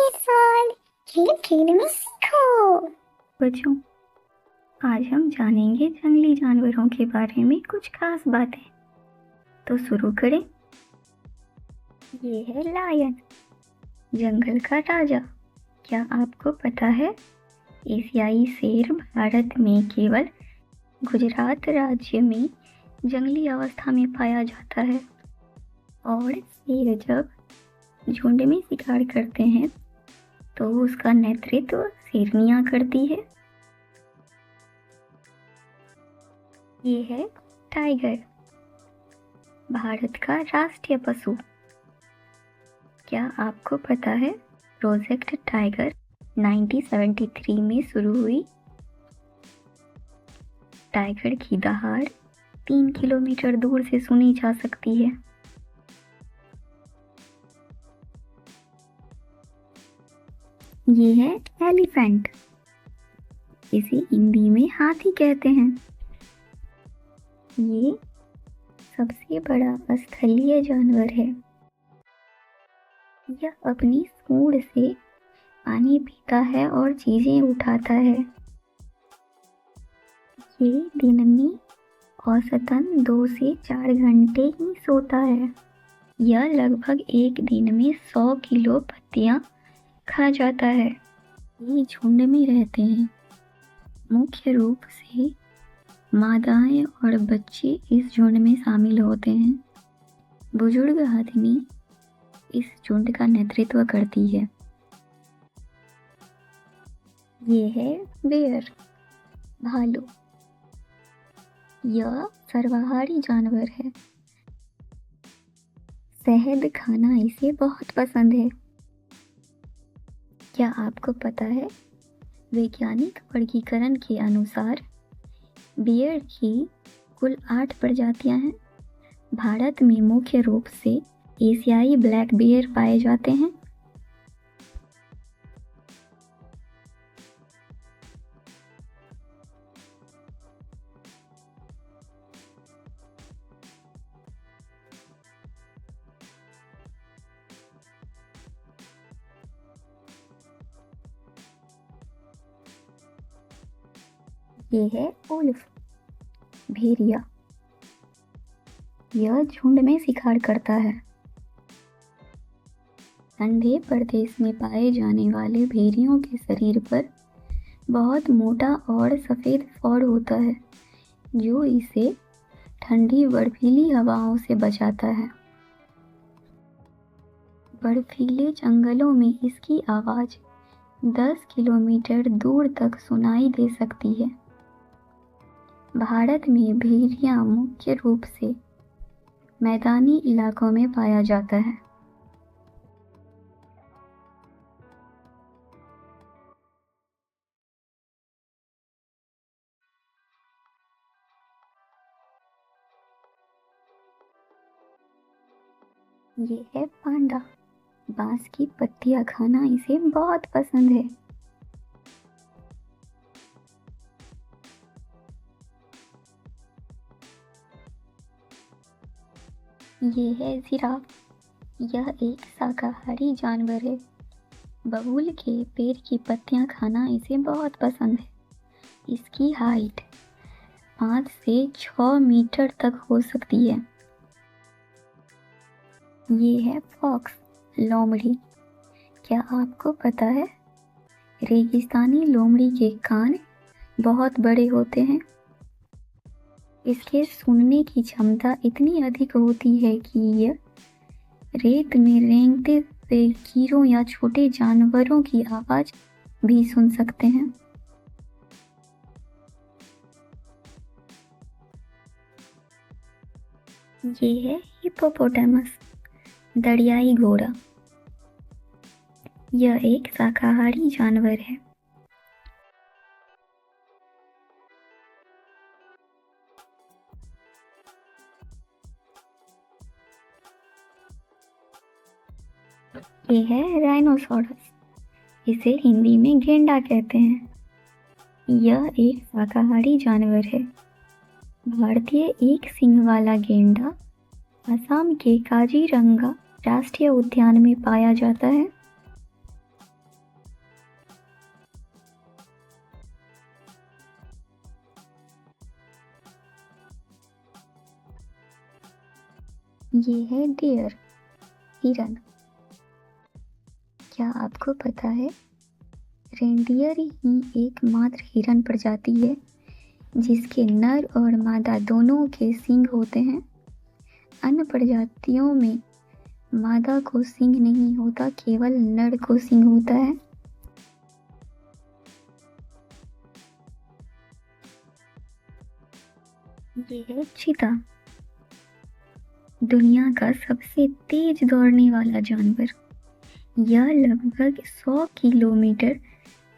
सवाल खेल खेल में सीखो। बच्चों, आज हम जानेंगे जंगली जानवरों के बारे में कुछ खास बातें। तो शुरू करें। ये है लायन, जंगल का राजा। क्या आपको पता है एशियाई शेर भारत में केवल गुजरात राज्य में जंगली अवस्था में पाया जाता है। और शेर जब झुंड में शिकार करते हैं तो उसका नेतृत्व शेरनियां करती है। ये है टाइगर, भारत का राष्ट्रीय पशु। क्या आपको पता है प्रोजेक्ट टाइगर 1973 में शुरू हुई। टाइगर की दहाड़ 3 किलोमीटर दूर से सुनी जा सकती है। ये है एलिफेंट, इसे हिंदी में हाथी कहते हैं। ये सबसे बड़ा स्थलीय जानवर है। यह अपनी सूंड से पानी पीता है और चीजें उठाता है। ये दिन में औसतन 2 से 4 घंटे ही सोता है। यह लगभग एक दिन में 100 किलो पत्तियां खा जाता है। ये झुंड में रहते हैं। मुख्य रूप से मादाएं और बच्चे इस झुंड में शामिल होते हैं। बुजुर्ग आदमी इस झुंड का नेतृत्व करती है। ये है बेयर, भालू। यह सर्वाहारी जानवर है। शहद खाना इसे बहुत पसंद है। क्या आपको पता है वैज्ञानिक वर्गीकरण के अनुसार बियर की कुल 8 प्रजातियां हैं। भारत में मुख्य रूप से एशियाई ब्लैक बियर पाए जाते हैं। ये है उल्फ, भेड़िया। यह झुंड में शिकार करता है। ठंडे प्रदेश में पाए जाने वाले भेड़ियों के शरीर पर बहुत मोटा और सफेद फर होता है, जो इसे ठंडी बर्फीली हवाओं से बचाता है। बर्फीले जंगलों में इसकी आवाज 10 किलोमीटर दूर तक सुनाई दे सकती है। भारत में भेड़िया मुख्य रूप से मैदानी इलाकों में पाया जाता है। ये है पांडा, बांस की पत्तियां खाना इसे बहुत पसंद है। ये है जिराफ, यह एक शाकाहारी जानवर है। बबूल के पेड़ की पत्तियां खाना इसे बहुत पसंद है। इसकी हाइट 5 से 6 मीटर तक हो सकती है। ये है फॉक्स, लोमड़ी। क्या आपको पता है रेगिस्तानी लोमड़ी के कान बहुत बड़े होते हैं। इसके सुनने की क्षमता इतनी अधिक होती है कि यह रेत में रेंगते हुए कीड़ों या छोटे जानवरों की आवाज भी सुन सकते हैं। ये है हिप्पोपोटामस, दरियाई घोड़ा। यह एक शाकाहारी जानवर है। ये है राइनोसोरस, इसे हिंदी में गेंडा कहते हैं। यह एक शाकाहारी जानवर है। भारतीय एक सींग वाला गेंडा असम के काजीरंगा राष्ट्रीय उद्यान में पाया जाता है। ये है डियर, हिरन। क्या आपको पता है रेंडियर ही एकमात्र हिरन प्रजाति है जिसके नर और मादा दोनों के सींग होते हैं। अन्य प्रजातियों में मादा को सींग नहीं होता, केवल नर को सींग होता है। ये है चीता, दुनिया का सबसे तेज दौड़ने वाला जानवर। यह लगभग 100 किलोमीटर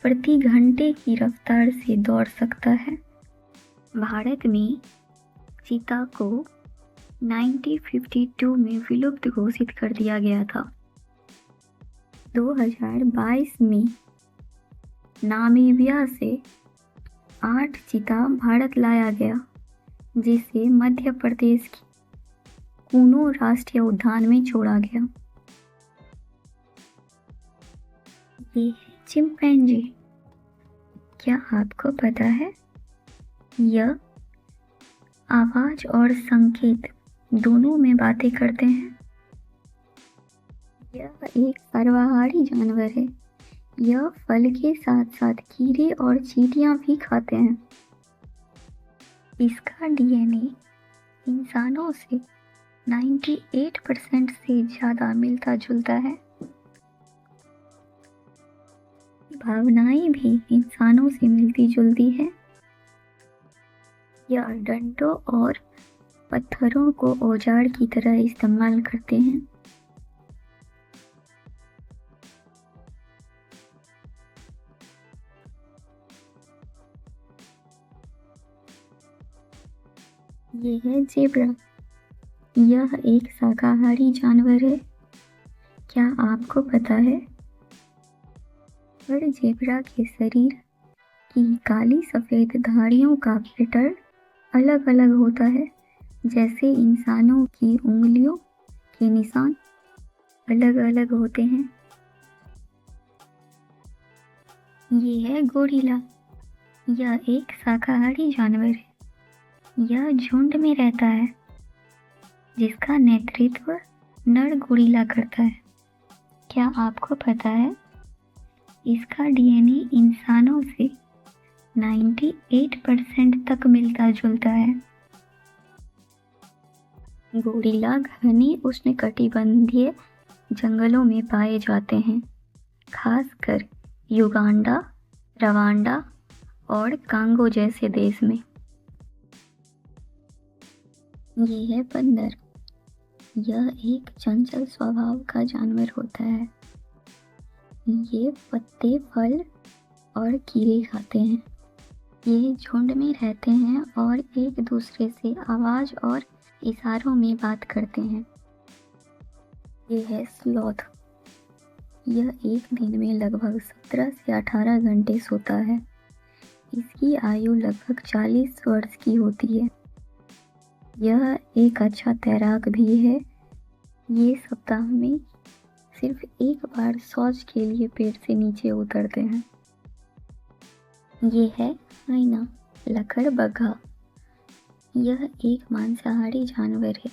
प्रति घंटे की रफ्तार से दौड़ सकता है। भारत में चीता को 1952 में विलुप्त घोषित कर दिया गया था। 2022 में नामीबिया से 8 चीता भारत लाया गया, जिसे मध्य प्रदेश की कूनो राष्ट्रीय उद्यान में छोड़ा गया। ये है चिंपैंजी। क्या आपको पता है यह आवाज और संकेत दोनों में बातें करते हैं। यह एक सर्वाहारी जानवर है। यह फल के साथ साथ कीड़े और चींटियां भी खाते हैं। इसका डीएनए इंसानों से 98% से ज़्यादा मिलता जुलता है। भावनाएं भी इंसानों से मिलती जुलती है। यह डंडों और पत्थरों को औजार की तरह इस्तेमाल करते हैं। ये है जेब्रा। यह एक शाकाहारी जानवर है। क्या आपको पता है हर जेब्रा के शरीर की काली सफ़ेद धारियों का पैटर्न अलग अलग होता है, जैसे इंसानों की उंगलियों के निशान अलग अलग होते हैं। ये है गोरिल्ला। यह एक शाकाहारी जानवर है। यह झुंड में रहता है, जिसका नेतृत्व नर गोरिल्ला करता है। क्या आपको पता है इसका डीएनए इंसानों से 98% तक मिलता जुलता है। गोरिल्ला घने उष्णकटिबंधीय जंगलों में पाए जाते हैं, खासकर युगांडा, रवांडा और कांगो जैसे देश में। ये है बंदर। यह एक चंचल स्वभाव का जानवर होता है। ये पत्ते, फल और कीड़े खाते हैं। ये झुंड में रहते हैं और एक दूसरे से आवाज और इशारों में बात करते हैं। ये है स्लॉथ। यह एक दिन में लगभग 17 से 18 घंटे सोता है। इसकी आयु लगभग 40 वर्ष की होती है। यह एक अच्छा तैराक भी है। ये सप्ताह में सिर्फ एक बार शौच के लिए पेड़ से नीचे उतरते हैं। ये है हाइना, लकड़बग्घा। यह एक मांसाहारी जानवर है।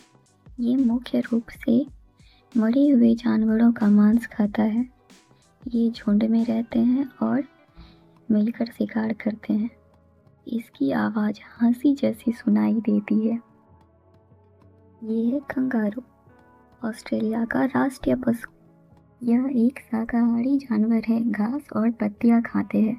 ये मुख्य रूप से मरे हुए जानवरों का मांस खाता है। ये झुंड में रहते हैं और मिलकर शिकार करते हैं। इसकी आवाज़ हंसी जैसी सुनाई देती है। ये है कंगारू, ऑस्ट्रेलिया का राष्ट्रीय पशु। यह एक शाकाहारी जानवर है, घास और पत्तियां खाते हैं।